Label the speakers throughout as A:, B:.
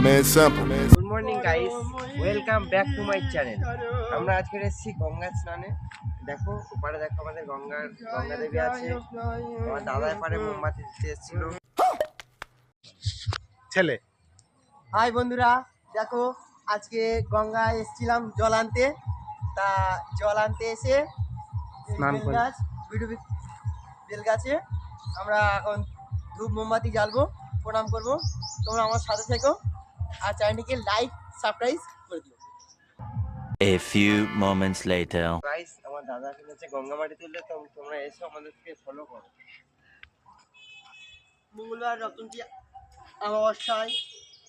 A: Good morning guys, welcome back to my channel. আমরা আজকে এসেছি গঙ্গা স্নানে। দেখো ওপারে, দেখো আমাদের গঙ্গা দেবী আছে। আমার দাদা এপারে মোমবাতি দিতে এসেছিল। ছেলে হাই বন্ধুরা, দেখো আজকে গঙ্গায় এসেছিলাম জল আনতে। তা জল আনতে এসে বেল গাছে আমরা এখন ধূপ মোমবাতি জ্বালবো, প্রণাম করবো। তোমরা আমার সাথে থেকো আর চ্যানেলটিকে লাইক সাবস্ক্রাইব করে দিও।
B: A few moments later.
A: Guys, আমার দাদা কিনেছে গঙ্গা মাটি তুললে, তো তোমরা এসে আমাদেরকে ফলো করো। মঙ্গলবার রতনটি অমাবস্যায়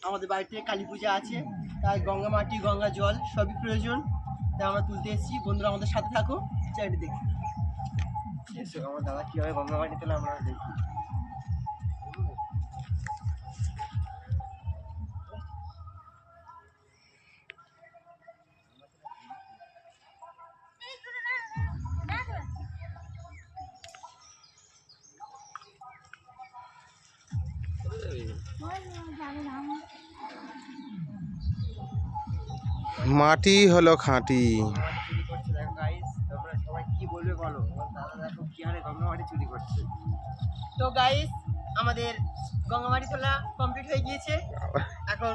A: আমাদের বাড়িতে কালী পূজা আছে, তাই গঙ্গা মাটি গঙ্গা জল সবই প্রয়োজন, তাই আমরা তুলতে এসেছি। বন্ধুরা আমাদের সাথে থাকো, চ্যানেলটি দেখি। এসো, আমার দাদা কীভাবে গঙ্গা মাটি তোলে আমরা দেখি।
C: মাটি হলো খাঁটি।
A: তোমরা সবাই কি বলবে বলো, দাদা দেখো কি হারে গঙ্গা মাটি চুরি করছে।
D: তো গাইস, আমাদের গঙ্গামাটি তোলা কমপ্লিট হয়ে গিয়েছে। এখন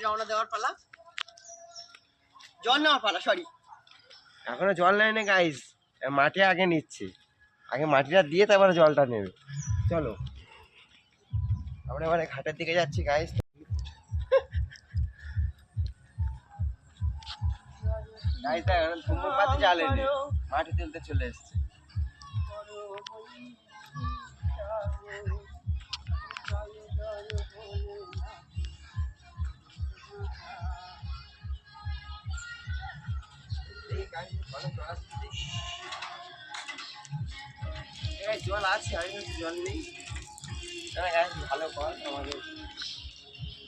D: রওনা দেওয়ার পালা, জল নেওয়ার পালা, সরি
A: এখনো জল নেয় না গাইস, মাটি আগে নিচ্ছে। আগে মাটিটা দিয়ে তারপরে জলটা নেবে। চলো আমরা এবারে ঘাটের দিকে যাচ্ছি গাইস। গাইস এখন ধূমপাতি জ্বালেনি, মাটি তুলতে চলে এসছে। জল আছে, আমি জল নেই। ভালো কর আমাদের,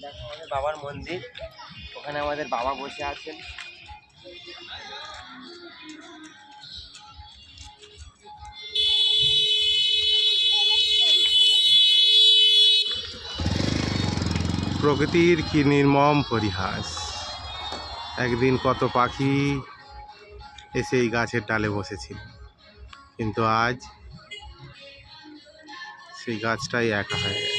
A: দেখো আমাদের বাবার মন্দির, ওখানে আমাদের বাবা বসে আছেন।
C: প্রকৃতির কি নির্মম পরিহাস। একদিন কত পাখি এসে এই গাছের ডালে বসেছিল, কিন্তু আজ সেই গাছটাই একা হয়ে গেছে।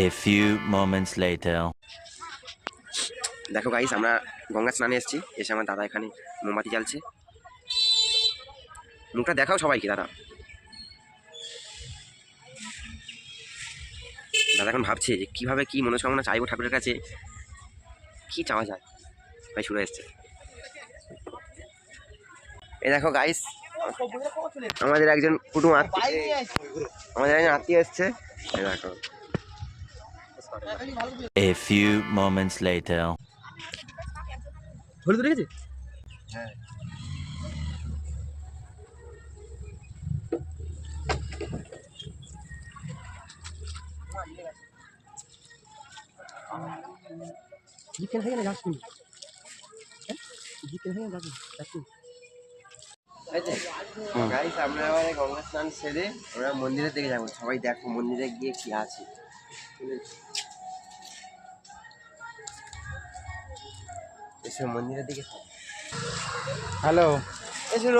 B: A few moments later.
A: দেখো গাইস, আমরা গঙ্গা স্নানে এসেছি। এসে আমার দাদা এখানে মোমবাতি জ্বালছে। মুখটা দেখাও সবাইকে। দাদা এখন ভাবছে যে কীভাবে কী মনস্কামনা চাইবো ঠাকুরের কাছে, কি চাওয়া যায়। ভাই শুরু এসছে। এই দেখো গাইস, আমাদের একজন কুটুম আত্মীয় এসছে। এই দেখো।
B: A few moments later.
A: হলুদ রেখেছে? হ্যাঁ। গাইস, আমরা এবার গঙ্গা স্নান সেরে আমরা মন্দিরের দিকে যাবো। সবাই দেখো মন্দিরে গিয়ে কি আছে। এসো
E: এসো মন্দিরের দিকে।
C: হ্যালো,
A: এসো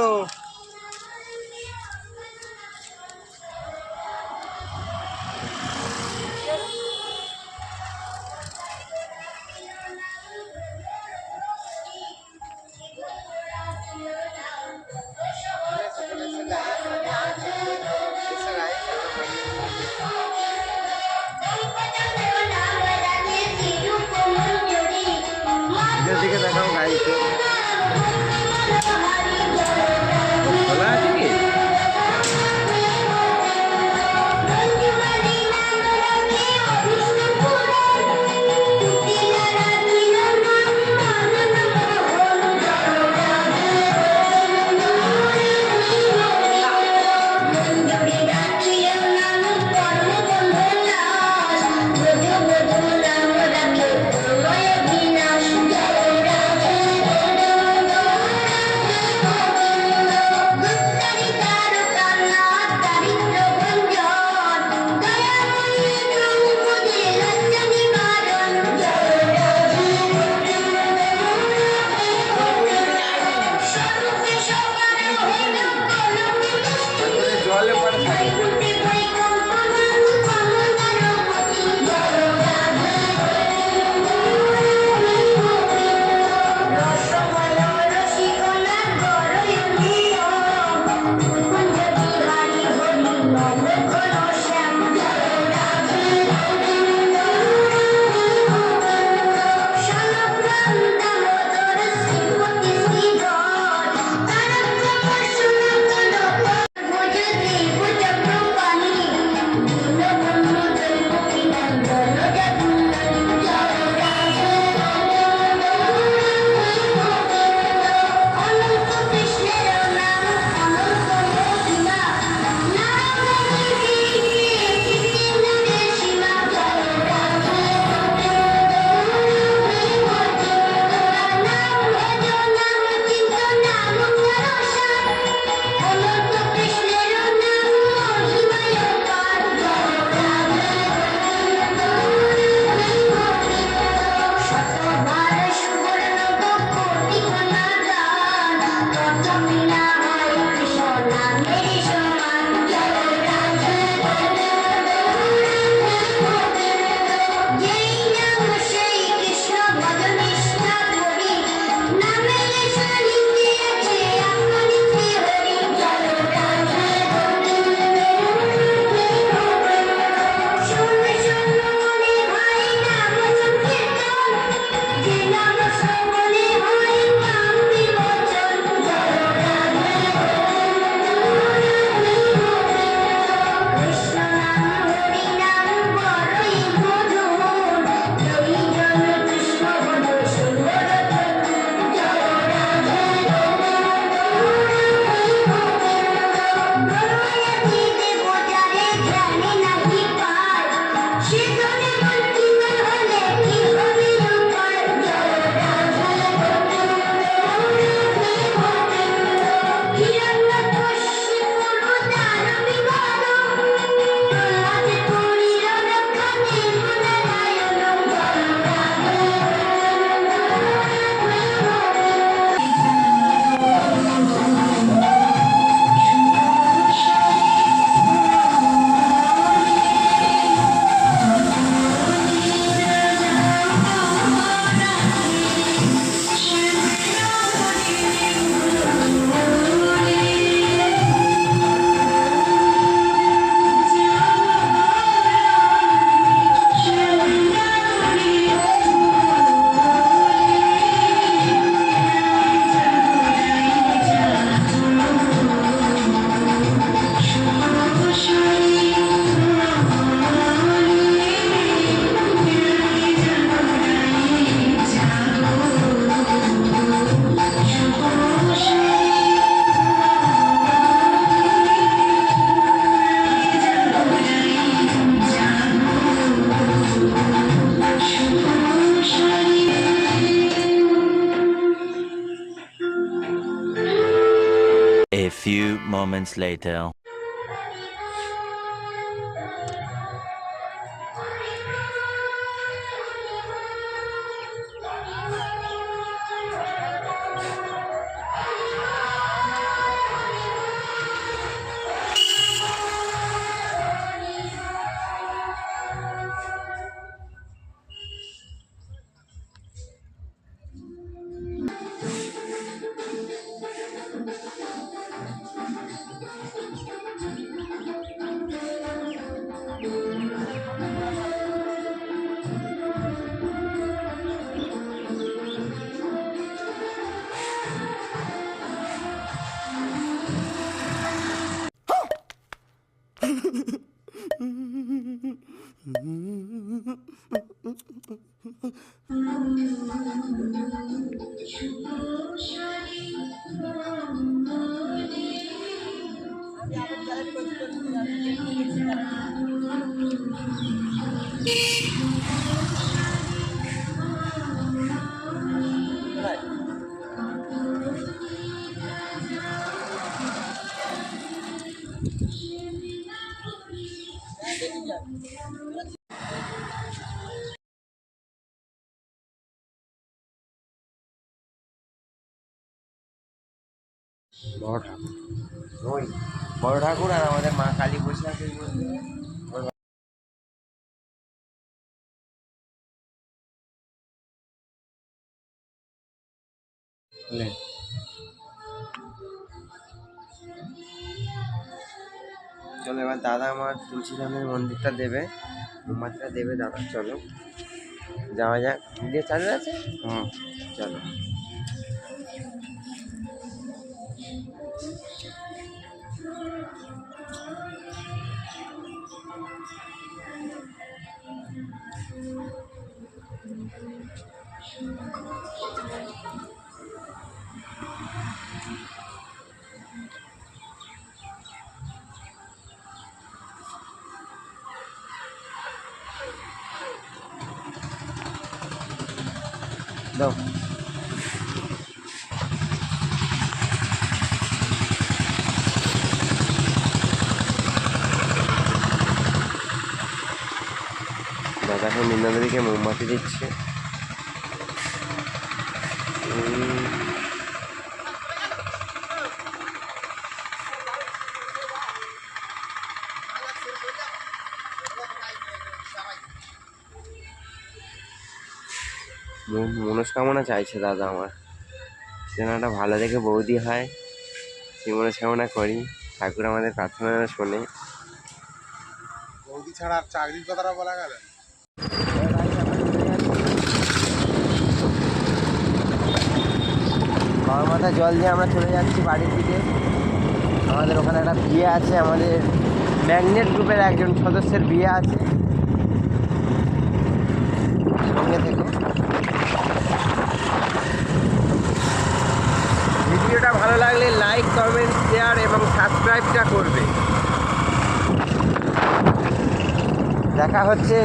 E: এদের দিকে দেখাও গাড়িতে খোলা আছে কি? জলে পড়ে থাকে।
B: A few moments later.
E: বড় ঠাকুর ওই বড় ঠাকুর আর আমাদের মা কালী বসে আছে ওই মন্দিরে। বুঝলেন? চলো এবার দাদা আমার তুলসীরামের মন্দিরটা দেবে, মোমবাতিটা দেবে দাদা। চলো যাওয়া যাক। দিয়ে চালু আছে? হুম, চলো। দাও। দাদা এখন মিনাদেরকে মোমবাতি দিচ্ছে। মনস্কামনা চাইছে দাদা আমার, যেন একটা ভালো দেখে বৌদি হয়, সেই মনস্কামনা করি। ঠাকুর আমাদের প্রার্থনা শোনে।
C: বৌদি ছাড়া আর চাকরির কথাটা বলা গেল।
E: বাবার মাথায় জল দিয়ে আমরা চলে যাচ্ছি বাড়ির দিকে। আমাদের ওখানে একটা বিয়ে আছে, আমাদের ম্যাগনেট গ্রুপের একজন সদস্যের বিয়ে আছে, সঙ্গে থেকে। ভিডিওটা ভালো লাগলে লাইক, কমেন্ট, শেয়ার এবং সাবস্ক্রাইবটা করবে। দেখা হচ্ছে